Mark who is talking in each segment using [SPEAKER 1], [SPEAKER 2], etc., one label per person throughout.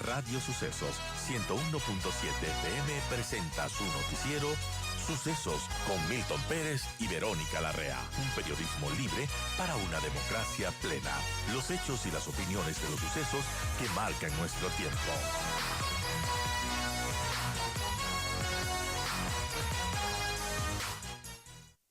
[SPEAKER 1] Radio Sucesos 101.7 FM presenta su noticiero Sucesos con Milton Pérez y Verónica Larrea. Un periodismo libre para una democracia plena. Los hechos y las opiniones de los sucesos que marcan nuestro tiempo.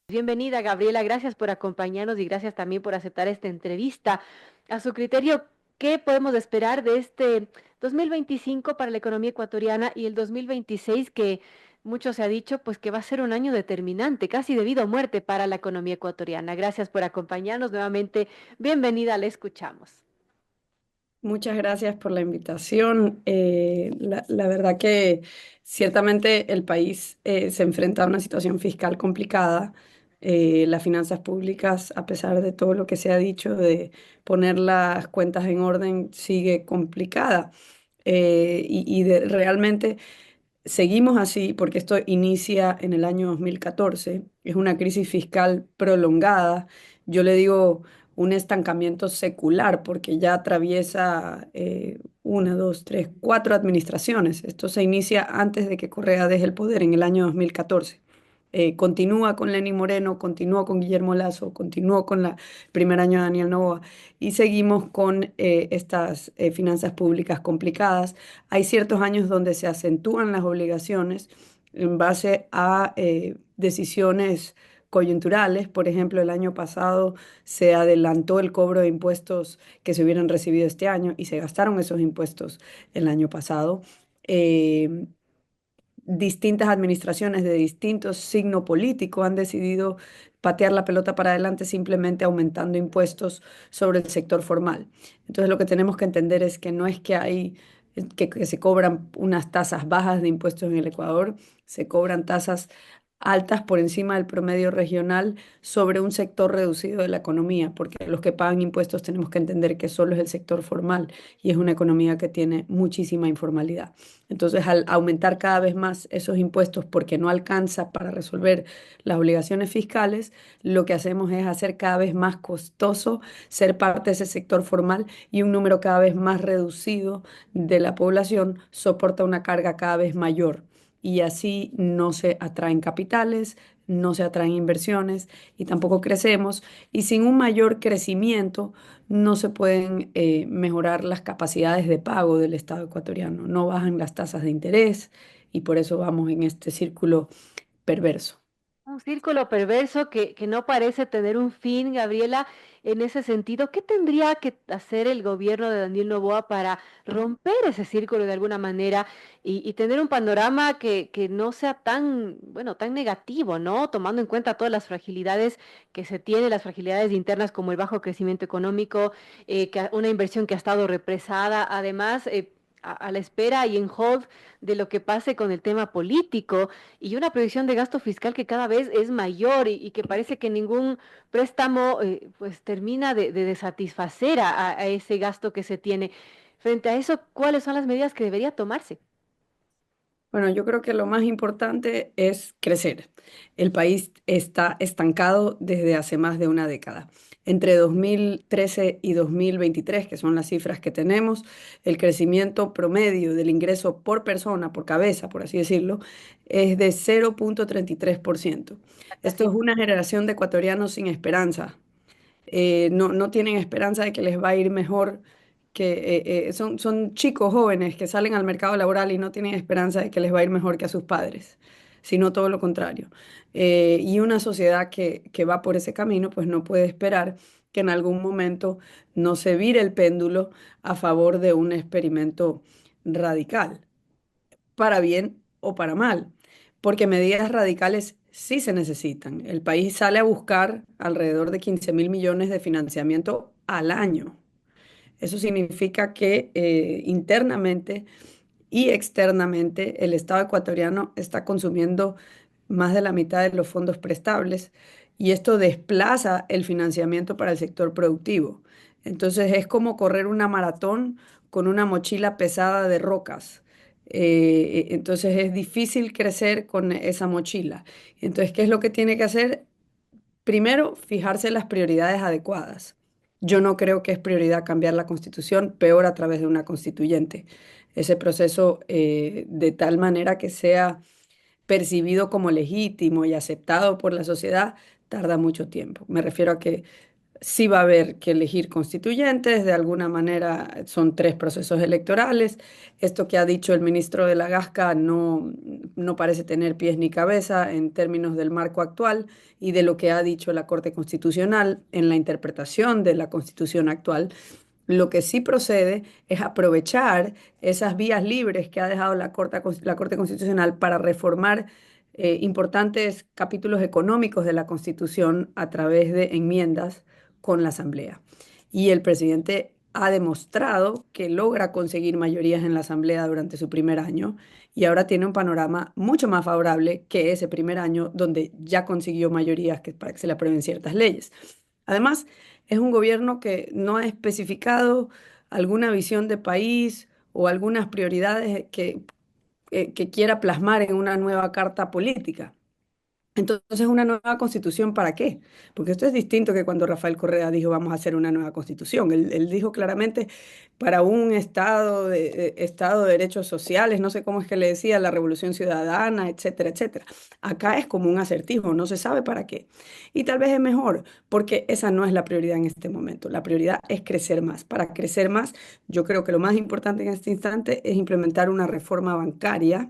[SPEAKER 2] Bienvenida, Gabriela. Gracias por acompañarnos y gracias también por aceptar esta entrevista. A su criterio, ¿qué podemos esperar de este 2025 para la economía ecuatoriana y el 2026 que mucho se ha dicho, pues que va a ser un año determinante, casi de vida o muerte para la economía ecuatoriana? Gracias por acompañarnos nuevamente. Bienvenida, le escuchamos.
[SPEAKER 3] Muchas gracias por la invitación. La verdad que ciertamente el país se enfrenta a una situación fiscal complicada. Las finanzas públicas, a pesar de todo lo que se ha dicho de poner las cuentas en orden, sigue complicada. Realmente seguimos así porque esto inicia en el año 2014. Es una crisis fiscal prolongada. Yo le digo un estancamiento secular porque ya atraviesa una, dos, tres, cuatro administraciones. Esto se inicia antes de que Correa deje el poder en el año 2014. Continúa con Lenín Moreno, continúa con Guillermo Lasso, continúa con el primer año de Daniel Noboa y seguimos con estas finanzas públicas complicadas. Hay ciertos años donde se acentúan las obligaciones en base a decisiones coyunturales. Por ejemplo, el año pasado se adelantó el cobro de impuestos que se hubieran recibido este año y se gastaron esos impuestos el año pasado. Eh, Distintas administraciones de distintos signo político han decidido patear la pelota para adelante simplemente aumentando impuestos sobre el sector formal. Entonces lo que tenemos que entender es que no es que hay que se cobran unas tasas bajas de impuestos en el Ecuador, se cobran tasas altas por encima del promedio regional sobre un sector reducido de la economía, porque los que pagan impuestos tenemos que entender que solo es el sector formal y es una economía que tiene muchísima informalidad. Entonces, al aumentar cada vez más esos impuestos porque no alcanza para resolver las obligaciones fiscales, lo que hacemos es hacer cada vez más costoso ser parte de ese sector formal y un número cada vez más reducido de la población soporta una carga cada vez mayor. Y así no se atraen capitales, no se atraen inversiones y tampoco crecemos. Y sin un mayor crecimiento, no se pueden mejorar las capacidades de pago del Estado ecuatoriano, no bajan las tasas de interés y por eso vamos en este círculo perverso.
[SPEAKER 2] Un círculo perverso que no parece tener un fin, Gabriela. En ese sentido, ¿qué tendría que hacer el gobierno de Daniel Noboa para romper ese círculo de alguna manera y tener un panorama que no sea tan, bueno, tan negativo, ¿no? Tomando en cuenta todas las fragilidades que se tienen, las fragilidades internas como el bajo crecimiento económico, una inversión que ha estado represada, además, a la espera y en hold de lo que pase con el tema político y una previsión de gasto fiscal que cada vez es mayor y que parece que ningún préstamo pues termina de satisfacer a ese gasto que se tiene. Frente a eso, ¿cuáles son las medidas que debería tomarse?
[SPEAKER 3] Bueno, yo creo que lo más importante es crecer. El país está estancado desde hace más de una década. Entre 2013 y 2023, que son las cifras que tenemos, el crecimiento promedio del ingreso por persona, por cabeza, por así decirlo, es de 0,33%. Esto
[SPEAKER 2] Casi.
[SPEAKER 3] es una generación de ecuatorianos sin esperanza. No tienen esperanza de que les va a ir mejor, son chicos jóvenes que salen al mercado laboral y no tienen esperanza de que les va a ir mejor que a sus padres, sino todo lo contrario. Y una sociedad que va por ese camino, pues no puede esperar que en algún momento no se vire el péndulo a favor de un experimento radical para bien o para mal, porque medidas radicales sí se necesitan. El país sale a buscar alrededor de 15.000 millones de financiamiento al año. Eso significa que internamente y externamente el Estado ecuatoriano está consumiendo más de la mitad de los fondos prestables y esto desplaza el financiamiento para el sector productivo. Entonces es como correr una maratón con una mochila pesada de rocas. Entonces es difícil crecer con esa mochila. Entonces, ¿qué es lo que tiene que hacer? Primero, fijarse las prioridades adecuadas. Yo no creo que es prioridad cambiar la constitución, peor a través de una constituyente. Ese proceso de tal manera que sea percibido como legítimo y aceptado por la sociedad tarda mucho tiempo. Me refiero a que sí va a haber que elegir constituyentes, de alguna manera son tres procesos electorales. Esto que ha dicho el ministro de la Gasca no parece tener pies ni cabeza en términos del marco actual y de lo que ha dicho la Corte Constitucional en la interpretación de la Constitución actual. Lo que sí procede es aprovechar esas vías libres que ha dejado la Corte Constitucional para reformar importantes capítulos económicos de la Constitución a través de enmiendas con la Asamblea. Y el presidente ha demostrado que logra conseguir mayorías en la Asamblea durante su primer año y ahora tiene un panorama mucho más favorable que ese primer año donde ya consiguió mayorías para que se le aprueben ciertas leyes. Además, es un gobierno que no ha especificado alguna visión de país o algunas prioridades que quiera plasmar en una nueva carta política. Entonces, ¿una nueva constitución para qué? Porque esto es distinto que cuando Rafael Correa dijo vamos a hacer una nueva constitución. Él dijo claramente para un estado de derechos sociales, no sé cómo es que le decía, la revolución ciudadana, etcétera, etcétera. Acá es como un acertijo, no se sabe para qué. Y tal vez es mejor, porque esa no es la prioridad en este momento. La prioridad es crecer más. Para crecer más, yo creo que lo más importante en este instante es implementar una reforma bancaria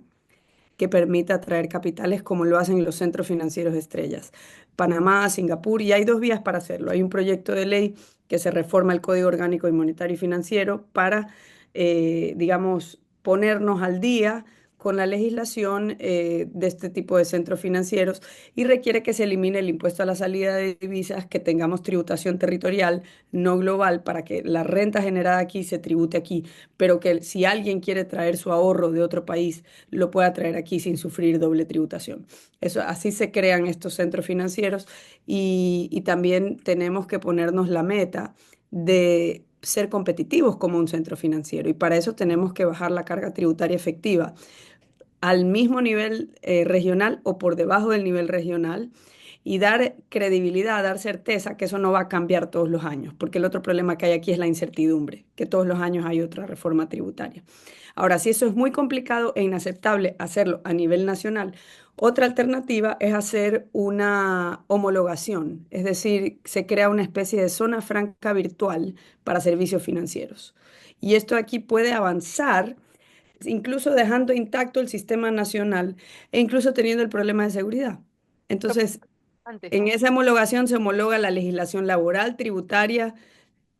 [SPEAKER 3] que permita atraer capitales como lo hacen los centros financieros estrellas. Panamá, Singapur, y hay dos vías para hacerlo. Hay un proyecto de ley que se reforma el Código Orgánico y Monetario y Financiero para, digamos, ponernos al día con la legislación de este tipo de centros financieros y requiere que se elimine el impuesto a la salida de divisas, que tengamos tributación territorial, no global, para que la renta generada aquí se tribute aquí, pero que si alguien quiere traer su ahorro de otro país, lo pueda traer aquí sin sufrir doble tributación. Eso, así se crean estos centros financieros y también tenemos que ponernos la meta de ser competitivos como un centro financiero y para eso tenemos que bajar la carga tributaria efectiva al mismo nivel regional o por debajo del nivel regional y dar credibilidad, dar certeza que eso no va a cambiar todos los años, porque el otro problema que hay aquí es la incertidumbre, que todos los años hay otra reforma tributaria. Ahora, si eso es muy complicado e inaceptable hacerlo a nivel nacional, otra alternativa es hacer una homologación, es decir, se crea una especie de zona franca virtual para servicios financieros. Y esto aquí puede avanzar incluso dejando intacto el sistema nacional e incluso teniendo el problema de seguridad. Entonces,
[SPEAKER 2] Antes.
[SPEAKER 3] en esa homologación se homologa la legislación laboral, tributaria,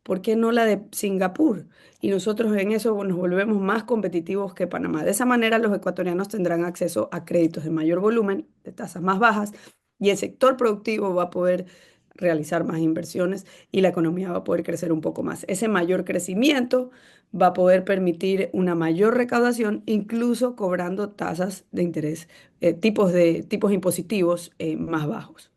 [SPEAKER 3] ¿por qué no la de Singapur? Y nosotros en eso nos volvemos más competitivos que Panamá. De esa manera, los ecuatorianos tendrán acceso a créditos de mayor volumen, de tasas más bajas, y el sector productivo va a poder realizar más inversiones y la economía va a poder crecer un poco más. Ese mayor crecimiento va a poder permitir una mayor recaudación, incluso cobrando tasas de interés, tipos impositivos más bajos.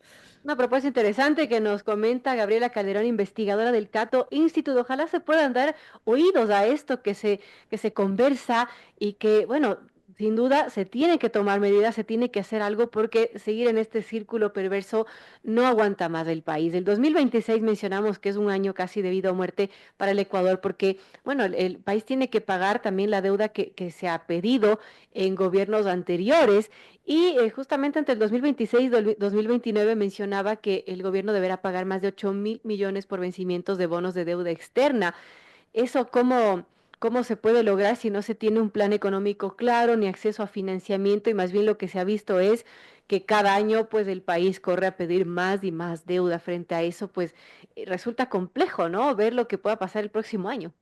[SPEAKER 2] Una propuesta interesante que nos comenta Gabriela Calderón, investigadora del Cato Institute. Ojalá se puedan dar oídos a esto que se conversa y que, bueno, sin duda se tiene que tomar medidas, se tiene que hacer algo porque seguir en este círculo perverso no aguanta más el país. El 2026 mencionamos que es un año casi de vida o muerte para el Ecuador porque, bueno, el país tiene que pagar también la deuda que se ha pedido en gobiernos anteriores y justamente entre el 2026 y 2029 mencionaba que el gobierno deberá pagar más de 8.000 millones por vencimientos de bonos de deuda externa. ¿Eso cómo se puede lograr si no se tiene un plan económico claro ni acceso a financiamiento? Y más bien lo que se ha visto es que cada año pues el país corre a pedir más y más deuda. Frente a eso pues resulta complejo, ¿no? Ver lo que pueda pasar el próximo año.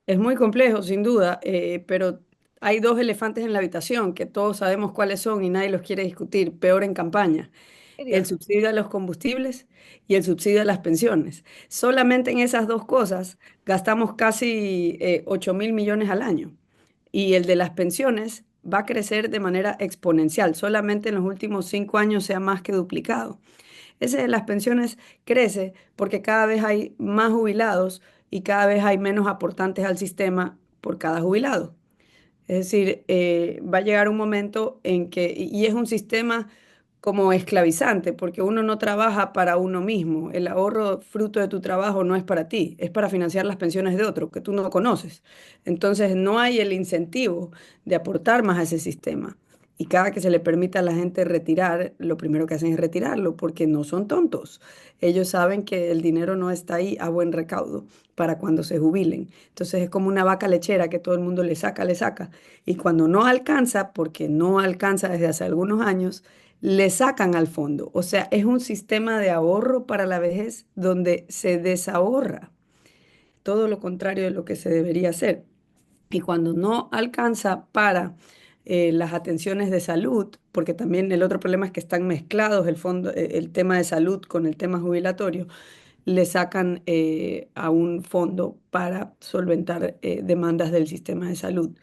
[SPEAKER 3] Es muy complejo, sin duda, pero hay dos elefantes en la habitación que todos sabemos cuáles son y nadie los quiere discutir, peor en campaña. El
[SPEAKER 2] ¿Serio?
[SPEAKER 3] subsidio a los combustibles y el subsidio a las pensiones. Solamente en esas dos cosas gastamos casi 8.000 millones al año. Y el de las pensiones va a crecer de manera exponencial. Solamente en los últimos 5 años se ha más que duplicado. Ese de las pensiones crece porque cada vez hay más jubilados y cada vez hay menos aportantes al sistema por cada jubilado. Es decir, va a llegar un momento en que, y es un sistema como esclavizante, porque uno no trabaja para uno mismo. El ahorro fruto de tu trabajo no es para ti, es para financiar las pensiones de otro que tú no conoces. Entonces no hay el incentivo de aportar más a ese sistema. Y cada que se le permita a la gente retirar, lo primero que hacen es retirarlo, porque no son tontos. Ellos saben que el dinero no está ahí a buen recaudo para cuando se jubilen. Entonces es como una vaca lechera que todo el mundo le saca, le saca. Y cuando no alcanza, porque no alcanza desde hace algunos años, le sacan al fondo. O sea, es un sistema de ahorro para la vejez donde se desahorra, todo lo contrario de lo que se debería hacer. Y cuando no alcanza para las atenciones de salud, porque también el otro problema es que están mezclados el fondo, el tema de salud con el tema jubilatorio, le sacan a un fondo para solventar demandas del sistema de salud.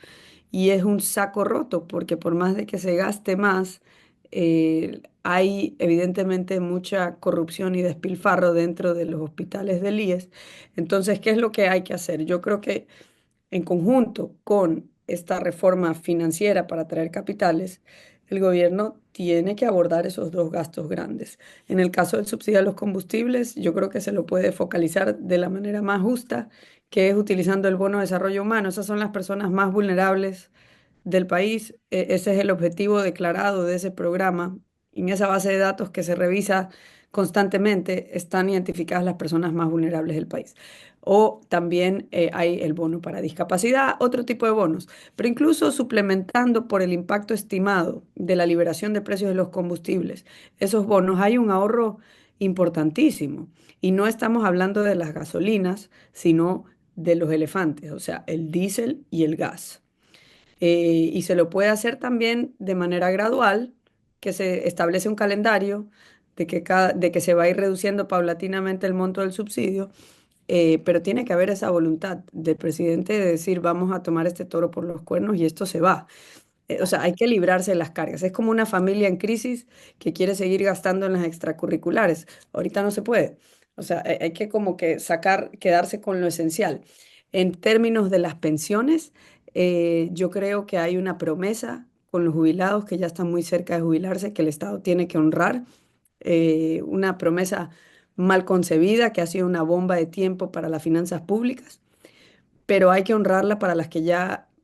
[SPEAKER 3] Y es un saco roto, porque por más de que se gaste más, hay evidentemente mucha corrupción y despilfarro dentro de los hospitales del IES. Entonces, ¿qué es lo que hay que hacer? Yo creo que en conjunto con esta reforma financiera para atraer capitales, el gobierno tiene que abordar esos dos gastos grandes. En el caso del subsidio a los combustibles, yo creo que se lo puede focalizar de la manera más justa, que es utilizando el bono de desarrollo humano. Esas son las personas más vulnerables del país. Ese es el objetivo declarado de ese programa. En esa base de datos que se revisa constantemente están identificadas las personas más vulnerables del país. O también hay el bono para discapacidad, otro tipo de bonos, pero incluso suplementando por el impacto estimado de la liberación de precios de los combustibles, esos bonos hay un ahorro importantísimo. Y no estamos hablando de las gasolinas, sino de los elefantes, o sea, el diésel y el gas. Y se lo puede hacer también de manera gradual, que se establece un calendario de que se va a ir reduciendo paulatinamente el monto del subsidio, pero tiene que haber esa voluntad del presidente de decir, vamos a tomar este toro por los cuernos y esto se va. O sea, hay que librarse de las cargas. Es como una familia en crisis que quiere seguir gastando en las extracurriculares. Ahorita no se puede. O sea, hay que como que sacar, quedarse con lo esencial. En términos de las pensiones, yo creo que hay una promesa con los jubilados que ya están muy cerca de jubilarse, que el Estado tiene que honrar. Una promesa mal concebida que ha sido una bomba de tiempo para las finanzas públicas, pero hay que honrarla para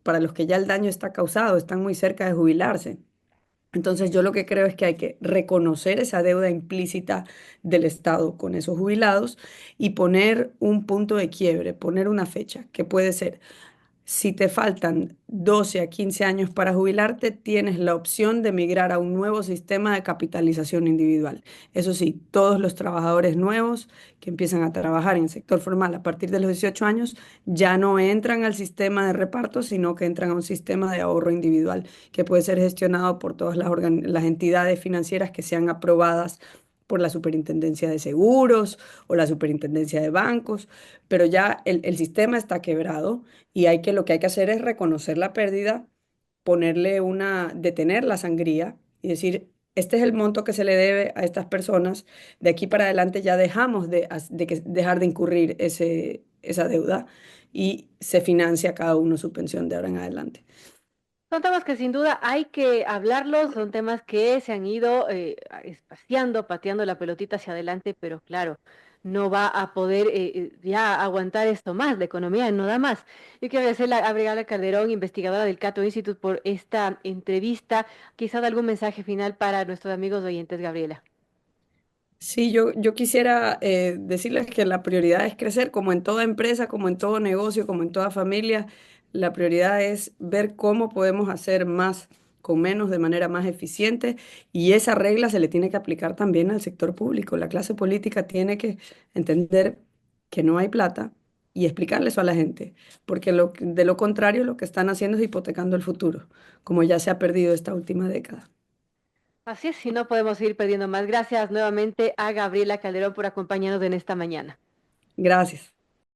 [SPEAKER 3] para los que ya el daño está causado, están muy cerca de jubilarse. Entonces yo lo que creo es que hay que reconocer esa deuda implícita del Estado con esos jubilados y poner un punto de quiebre, poner una fecha, que puede ser si te faltan 12 a 15 años para jubilarte, tienes la opción de migrar a un nuevo sistema de capitalización individual. Eso sí, todos los trabajadores nuevos que empiezan a trabajar en el sector formal a partir de los 18 años ya no entran al sistema de reparto, sino que entran a un sistema de ahorro individual que puede ser gestionado por todas las entidades financieras que sean aprobadas por la Superintendencia de Seguros o la Superintendencia de Bancos, pero ya el sistema está quebrado y lo que hay que hacer es reconocer la pérdida, detener la sangría y decir, este es el monto que se le debe a estas personas, de aquí para adelante ya dejamos dejar de incurrir esa deuda y se financia cada uno su pensión de ahora en adelante.
[SPEAKER 2] Son temas que sin duda hay que hablarlos, son temas que se han ido espaciando, pateando la pelotita hacia adelante, pero claro, no va a poder ya aguantar esto más, la economía no da más. Yo quiero agradecerle a Gabriela Calderón, investigadora del Cato Institute, por esta entrevista. Quizás algún mensaje final para nuestros amigos oyentes, Gabriela.
[SPEAKER 3] Sí, yo quisiera decirles que la prioridad es crecer, como en toda empresa, como en todo negocio, como en toda familia. La prioridad es ver cómo podemos hacer más con menos de manera más eficiente y esa regla se le tiene que aplicar también al sector público. La clase política tiene que entender que no hay plata y explicarle eso a la gente, porque de lo contrario lo que están haciendo es hipotecando el futuro, como ya se ha perdido esta última década.
[SPEAKER 2] Así es, si no podemos seguir perdiendo más. Gracias nuevamente a Gabriela Calderón por acompañarnos en esta mañana.
[SPEAKER 3] Gracias.